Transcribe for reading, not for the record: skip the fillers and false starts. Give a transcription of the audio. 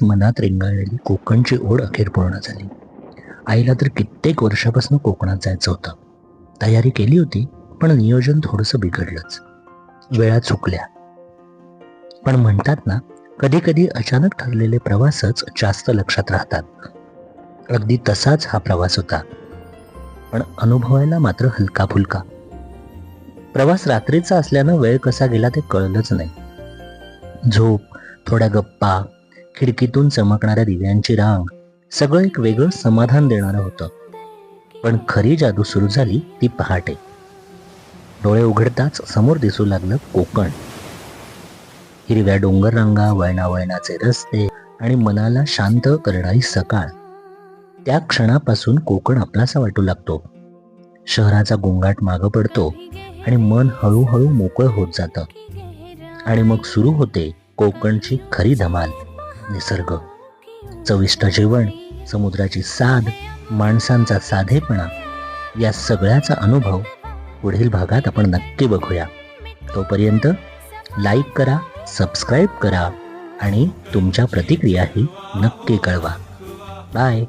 मनात रेंगाळलेली कोकणची ओढ अखेर पूर्ण झाली. आईला तर कित्येक वर्षापासून कोकणात जायचं होतं. तयारी केली होती, पण नियोजन थोडंसं बिघडलंच. वेळा चुकल्या. पण म्हणतात ना, कधी कधी अचानक ठरलेले प्रवासच जास्त लक्षात राहतात. अगदी तसाच हा प्रवास होता, पण अनुभवायला मात्र हलका फुलका. प्रवास रात्रीचा असल्यानं वेळ कसा गेला ते कळलंच नाही. झोप, थोड्या गप्पा, खिडकीतून चमकणाऱ्या दिव्यांची रांग, सगळं एक वेगळं समाधान देणारं होतं. पण खरी जादू सुरू झाली ती पहाटे. डोळे उघडताच समोर दिसू लागलं कोकण. हिरव्या डोंगर रांगा, वळणावळणाचे रस्ते आणि मनाला शांत करणारी सकाळ. त्या क्षणापासून कोकण आपलासा वाटू लागतो. शहराचा गोंगाट मागं पडतो आणि मन हळूहळू मोकळं होत जातं. आणि मग सुरू होते कोकणची खरी धमाल. निसर्ग, चविष्ट जेवण, समुद्राची साद, माणसांचा साधेपणा, या सगळ्याचा अनुभव पुढील भागात आपण नक्की बघूया. तोपर्यंत लाईक करा, सबस्क्राईब करा आणि तुमच्या प्रतिक्रियाही नक्की कळवा. बाय.